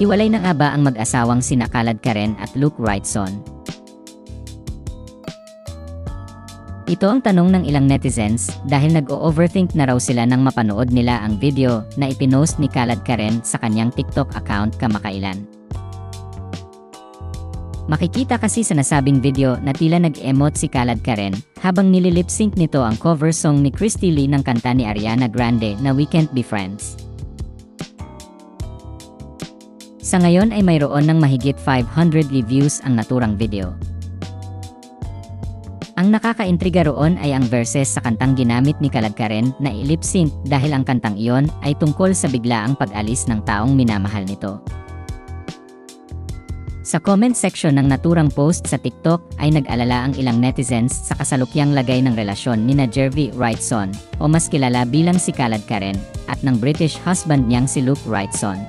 Hiwalay na nga ba ang mag-asawang sina Khaled Karen at Luke Wrightson? Ito ang tanong ng ilang netizens dahil nag-o-overthink na raw sila nang mapanood nila ang video na ipinost ni Khaled Karen sa kanyang TikTok account kamakailan. Makikita kasi sa nasabing video na tila nag-emote si Khaled Karen habang nililip-sync nito ang cover song ni Christy Lee ng kanta ni Ariana Grande na We Can't Be Friends. Sa ngayon ay mayroon ng mahigit 500 reviews ang naturang video. Ang nakakaintriga roon ay ang verses sa kantang ginamit ni Khaled Karen na i-lip-sync dahil ang kantang iyon ay tungkol sa biglaang pag-alis ng taong minamahal nito. Sa comment section ng naturang post sa TikTok ay nag-alala ang ilang netizens sa kasalukyang lagay ng relasyon ni Jervie Wrightson o mas kilala bilang si Khaled Karen at ng British husband niyang si Luke Wrightson.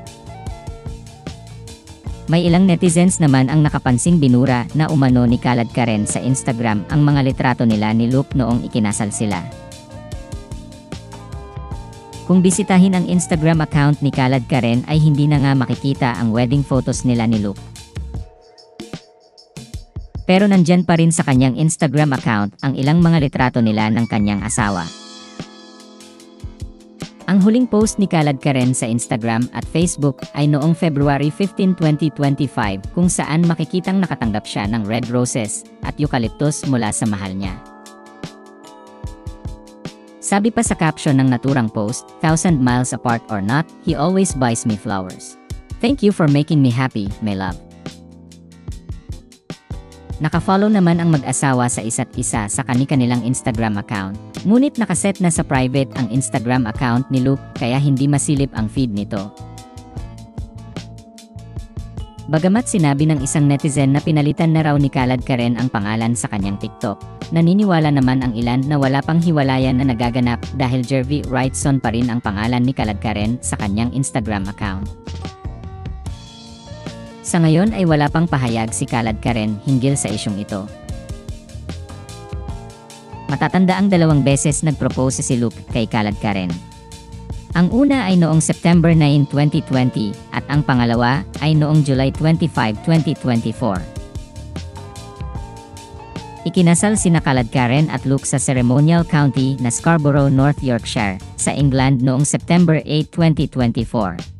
May ilang netizens naman ang nakapansing binura na umano ni Khaled Karen sa Instagram ang mga litrato nila ni Luke noong ikinasal sila. Kung bisitahin ang Instagram account ni Khaled Karen ay hindi na nga makikita ang wedding photos nila ni Luke. Pero nandyan pa rin sa kanyang Instagram account ang ilang mga litrato nila ng kanyang asawa. Ang huling post ni Khaled Karen sa Instagram at Facebook ay noong February 15, 2025 kung saan makikitang nakatanggap siya ng red roses at eucalyptus mula sa mahal niya. Sabi pa sa caption ng naturang post, 1,000 miles apart or not, he always buys me flowers. Thank you for making me happy, my love. Nakafollow naman ang mag-asawa sa isa't isa sa kani-kanilang Instagram account. Ngunit nakaset na sa private ang Instagram account ni Luke kaya hindi masilip ang feed nito. Bagamat sinabi ng isang netizen na pinalitan na raw ni Khaled Karen ang pangalan sa kanyang TikTok, naniniwala naman ang ilan na wala pang hiwalayan na nagaganap dahil Jervie Wrightson pa rin ang pangalan ni Khaled Karen sa kanyang Instagram account. Sa ngayon ay wala pang pahayag si Khaled Karen hinggil sa isyong ito. Matatanda ang 2 beses nag-propose si Luke kay Khaled Karen. Ang una ay noong September 9, 2020 at ang pangalawa ay noong July 25, 2024. Ikinasal sina Khaled Karen at Luke sa ceremonial county na Scarborough, North Yorkshire, sa England noong September 8, 2024.